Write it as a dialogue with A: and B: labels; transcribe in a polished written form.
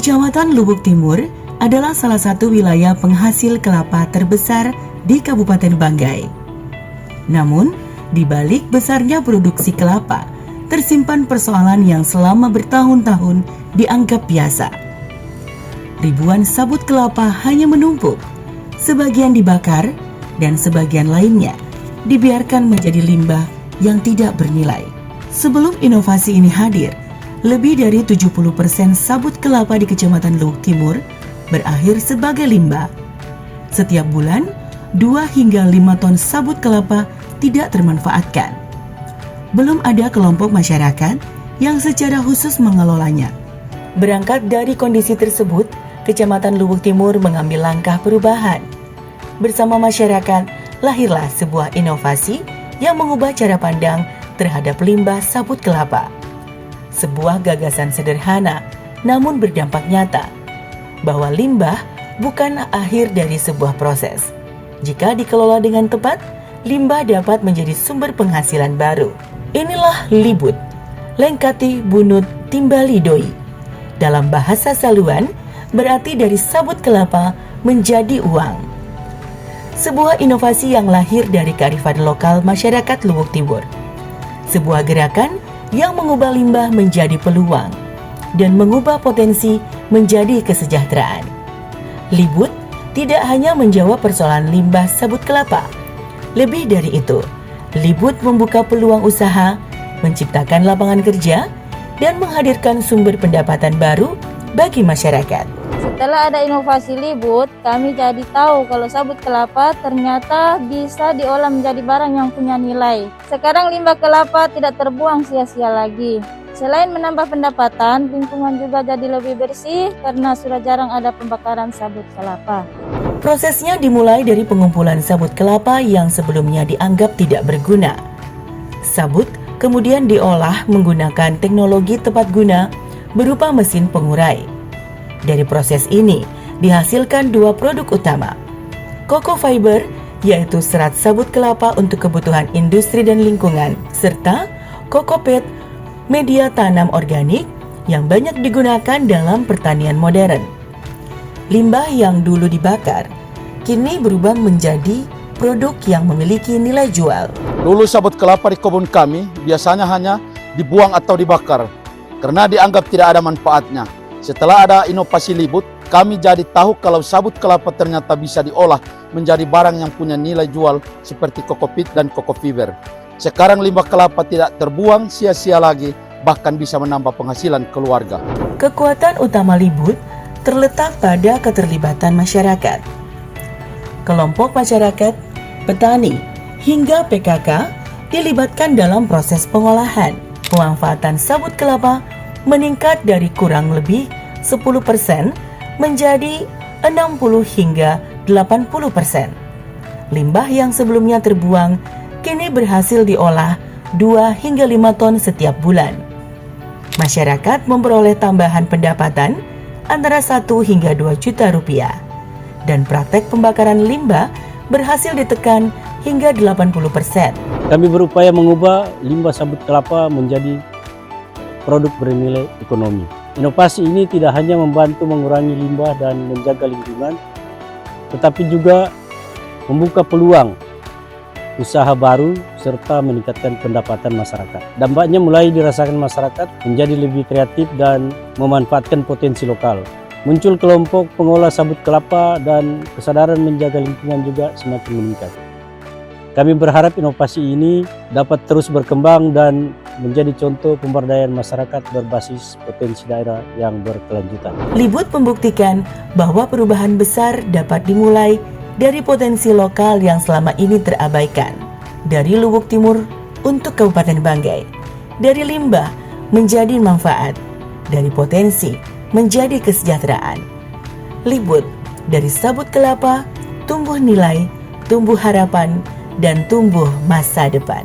A: Kecamatan Lubuk Timur adalah salah satu wilayah penghasil kelapa terbesar di Kabupaten Banggai. Namun, di balik besarnya produksi kelapa, tersimpan persoalan yang selama bertahun-tahun dianggap biasa. Ribuan sabut kelapa hanya menumpuk, sebagian dibakar, dan sebagian lainnya dibiarkan menjadi limbah yang tidak bernilai. Sebelum inovasi ini hadir, lebih dari 70% sabut kelapa di Kecamatan Lubuk Timur berakhir sebagai limbah. Setiap bulan, 2 hingga 5 ton sabut kelapa tidak termanfaatkan. Belum ada kelompok masyarakat yang secara khusus mengelolanya. Berangkat dari kondisi tersebut, Kecamatan Lubuk Timur mengambil langkah perubahan. Bersama masyarakat, lahirlah sebuah inovasi yang mengubah cara pandang terhadap limbah sabut kelapa. Sebuah gagasan sederhana, namun berdampak nyata, bahwa limbah bukan akhir dari sebuah proses. Jika dikelola dengan tepat, limbah dapat menjadi sumber penghasilan baru. Inilah Libut, Lengkati Bunut Timbali Doi. Dalam bahasa Saluan, berarti dari sabut kelapa menjadi uang. Sebuah inovasi yang lahir dari kearifan lokal masyarakat Lubuk Timur. Sebuah gerakan yang mengubah limbah menjadi peluang dan mengubah potensi menjadi kesejahteraan. Libut tidak hanya menjawab persoalan limbah sabut kelapa. Lebih dari itu, Libut membuka peluang usaha, menciptakan lapangan kerja, dan menghadirkan sumber pendapatan baru bagi masyarakat.
B: Setelah ada inovasi Libut, kami jadi tahu kalau sabut kelapa ternyata bisa diolah menjadi barang yang punya nilai. Sekarang limbah kelapa tidak terbuang sia-sia lagi. Selain menambah pendapatan, lingkungan juga jadi lebih bersih karena sudah jarang ada pembakaran sabut kelapa.
A: Prosesnya dimulai dari pengumpulan sabut kelapa yang sebelumnya dianggap tidak berguna. Sabut kemudian diolah menggunakan teknologi tepat guna berupa mesin pengurai. Dari proses ini dihasilkan 2 produk utama, Coco Fiber, yaitu serat sabut kelapa untuk kebutuhan industri dan lingkungan, serta Cocopet, media tanam organik yang banyak digunakan dalam pertanian modern. Limbah yang dulu dibakar, kini berubah menjadi produk yang memiliki nilai jual.
C: Dulu sabut kelapa di kebun kami biasanya hanya dibuang atau dibakar karena dianggap tidak ada manfaatnya. Setelah ada inovasi Libut, kami jadi tahu kalau sabut kelapa ternyata bisa diolah menjadi barang yang punya nilai jual seperti Cocopet dan Coco Fiber. Sekarang limbah kelapa tidak terbuang sia-sia lagi, bahkan bisa menambah penghasilan keluarga.
A: Kekuatan utama Libut terletak pada keterlibatan masyarakat. Kelompok masyarakat, petani, hingga PKK dilibatkan dalam proses pengolahan. Pemanfaatan sabut kelapa meningkat dari kurang lebih 10% menjadi 60 hingga 80%. Limbah yang sebelumnya terbuang kini berhasil diolah 2 hingga 5 ton setiap bulan. Masyarakat memperoleh tambahan pendapatan antara 1 hingga 2 juta rupiah. Dan praktek pembakaran limbah berhasil ditekan hingga 80%.
D: Kami berupaya mengubah limbah sabut kelapa menjadi produk bernilai ekonomi. Inovasi ini tidak hanya membantu mengurangi limbah dan menjaga lingkungan, tetapi juga membuka peluang usaha baru serta meningkatkan pendapatan masyarakat. Dampaknya mulai dirasakan masyarakat menjadi lebih kreatif dan memanfaatkan potensi lokal. Muncul kelompok pengolah sabut kelapa dan kesadaran menjaga lingkungan juga semakin meningkat. Kami berharap inovasi ini dapat terus berkembang dan menjadi contoh pemberdayaan masyarakat berbasis potensi daerah yang berkelanjutan.
A: Libut membuktikan bahwa perubahan besar dapat dimulai dari potensi lokal yang selama ini terabaikan. Dari Lubuk Timur untuk Kabupaten Banggai, dari limbah menjadi manfaat, dari potensi menjadi kesejahteraan. Libut, dari sabut kelapa tumbuh nilai, tumbuh harapan, dan tumbuh masa depan.